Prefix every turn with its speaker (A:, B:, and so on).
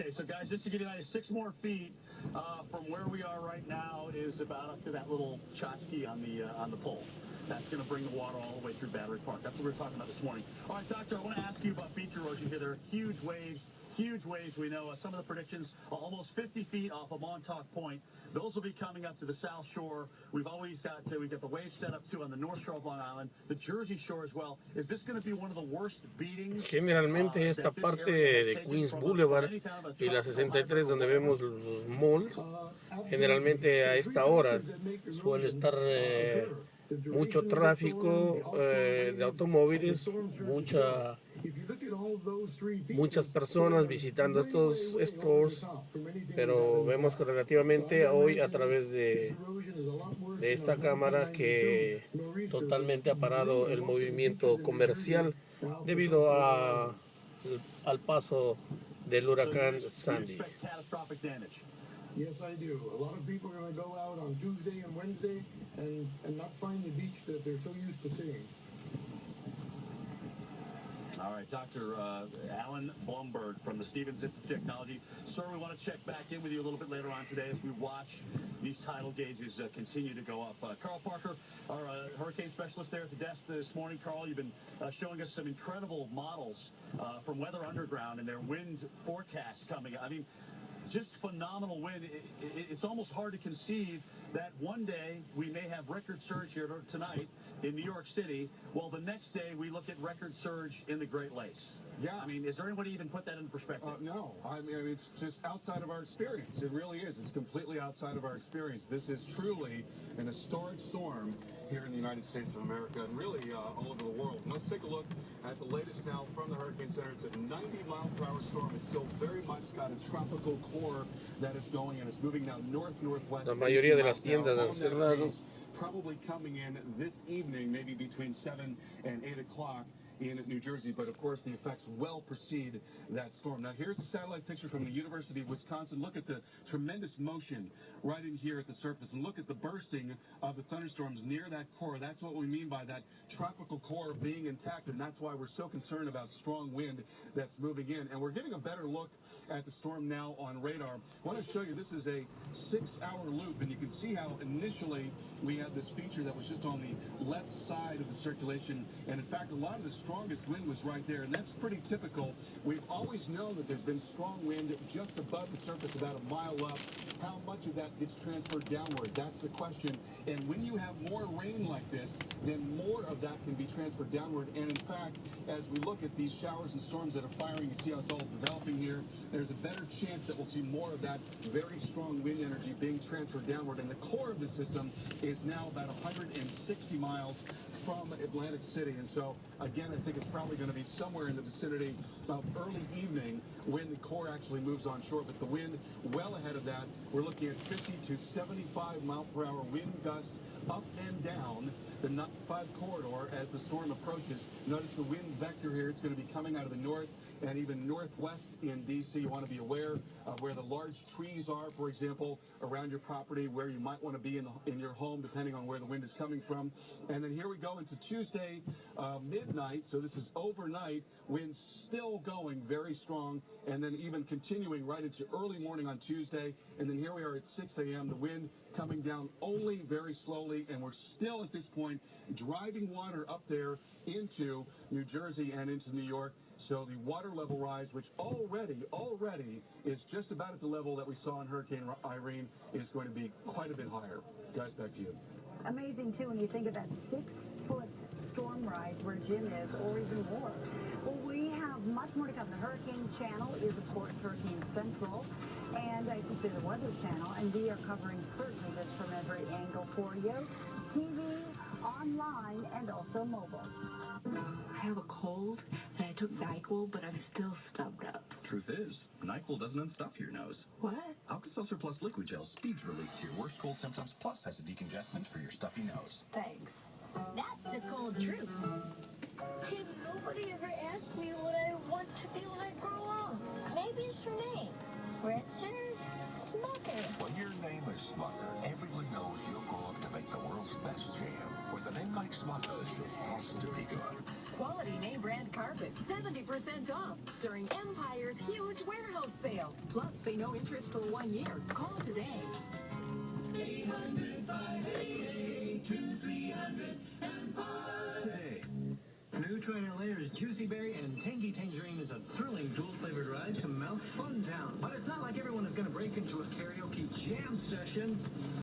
A: Okay, so guys, just to give you an idea, 6 more feet from where we are right now is about up to that little tchotchke on the pole. That's going to bring the water all the way through Battery Park. That's what we were talking about this morning. All right, Doctor, I want to ask you about beach erosion here. There are huge waves. Huge waves, we know. Some of the predictions are almost 50 feet off of Montauk Point. Those will be coming up to the South Shore. We've got the waves set up too on the North Shore of Long Island, the Jersey Shore as well. Is this going to be one of the worst beatings?
B: Generalmente esta parte de Queens Boulevard y la 63 donde vemos los malls, generalmente a esta hora suele estar mucho tráfico de automóviles, muchas personas visitando estos stores, pero vemos que relativamente hoy a través de esta cámara que totalmente ha parado el movimiento comercial debido al paso del huracán Sandy.
C: Yes, I do. A lot of people are going to go out on Tuesday and Wednesday and not find the beach that they're so used to seeing.
A: All right, Dr. Alan Blumberg from the Stevens Institute of Technology. Sir, we want to check back in with you a little bit later on today as we watch these tidal gauges continue to go up. Carl Parker, our hurricane specialist there at the desk this morning. Carl, you've been showing us some incredible models from Weather Underground and their wind forecasts coming. I mean, just phenomenal wind. It's almost hard to conceive that one day we may have record surge here tonight in New York City, while the next day we look at record surge in the Great Lakes.
D: Yeah.
A: I mean, is there any way to even put that in perspective?
D: No. I mean, it's just outside of our experience. It really is. It's completely outside of our experience. This is truly an historic storm here in the United States of America and really all over the world. And let's take a look at the latest now from the Hurricane Center. It's a 90-mile-per-hour storm. It's still very much got a tropical core that is going, and it's moving now north-northwest.
B: La mayoría de las tiendas han cerrado.
D: Probably coming in this evening, maybe between 7 and 8 o'clock in New Jersey, but of course the effects well precede that storm. Now here's a satellite picture from the University of Wisconsin. Look at the tremendous motion right in here at the surface, and look at the bursting of the thunderstorms near that core. That's what we mean by that tropical core being intact, and that's why we're so concerned about strong wind that's moving in. And we're getting a better look at the storm now on radar. I want to show you, this is a 6-hour loop, and you can see how initially we had this feature that was just on the left side of the circulation, and in fact a lot of the strongest wind was right there, and that's pretty typical. We've always known that there's been strong wind just above the surface, about a mile up. How much of that gets transferred downward? That's the question. And when you have more rain like this, then more of that can be transferred downward. And in fact, as we look at these showers and storms that are firing, you see how it's all developing here. There's a better chance that we'll see more of that very strong wind energy being transferred downward. And the core of the system is now about 160 miles from Atlantic City. And so, again, I think it's probably going to be somewhere in the vicinity of early evening when the core actually moves on shore. But the wind well ahead of that, we're looking at 50 to 75 mile per hour wind gusts up and down the 95 corridor as the storm approaches. Notice the wind vector here. It's going to be coming out of the north and even northwest in D.C. You want to be aware of where the large trees are, for example, around your property, where you might want to be in your home, depending on where the wind is coming from. And then here we go into Tuesday midnight. So this is overnight. Winds still going very strong, and then even continuing right into early morning on Tuesday. And then here we are at 6 a.m. The wind coming down only very slowly, and we're still at this point driving water up there into New Jersey and into New York. So the water level rise, which already is just about at the level that we saw in Hurricane Irene, is going to be quite a bit higher. Guys, back to you.
E: Amazing, too, when you think of that 6-foot storm rise where Jim is, or even more. Well, we have much more to come. The Hurricane Channel is, of course, Hurricane Central, and I should say the Weather Channel, and we are covering certainly this from every angle for you. TV, online, and also mobile.
F: I have a cold, and I took NyQuil, but I'm still stubbed up.
G: Truth is, NyQuil doesn't unstuff your nose.
F: What?
G: Alka-Seltzer Plus Liquid Gel speeds relief to your worst cold symptoms, plus has a decongestant for your stuffy nose.
F: Thanks.
H: That's the cold truth. Tim, nobody ever asked me what I want to be when I grow up. Maybe it's your name. Ritzer? Smucker.
I: When your name is Smucker, everyone knows you'll grow up to make the world's best jam. With a name like Smucker's, it has to be good.
J: Quality name brand carpet, 70% off during Empire's huge warehouse sale. Plus, pay no interest for 1 year. Call today.
K: 800-588-2300 Empire. Today. New Trainer Layers Juicy Berry and Tangy Tangerine is a thrilling dual-flavored ride to Mouth Fun Town. But it's not like everyone is going to break into a karaoke jam session.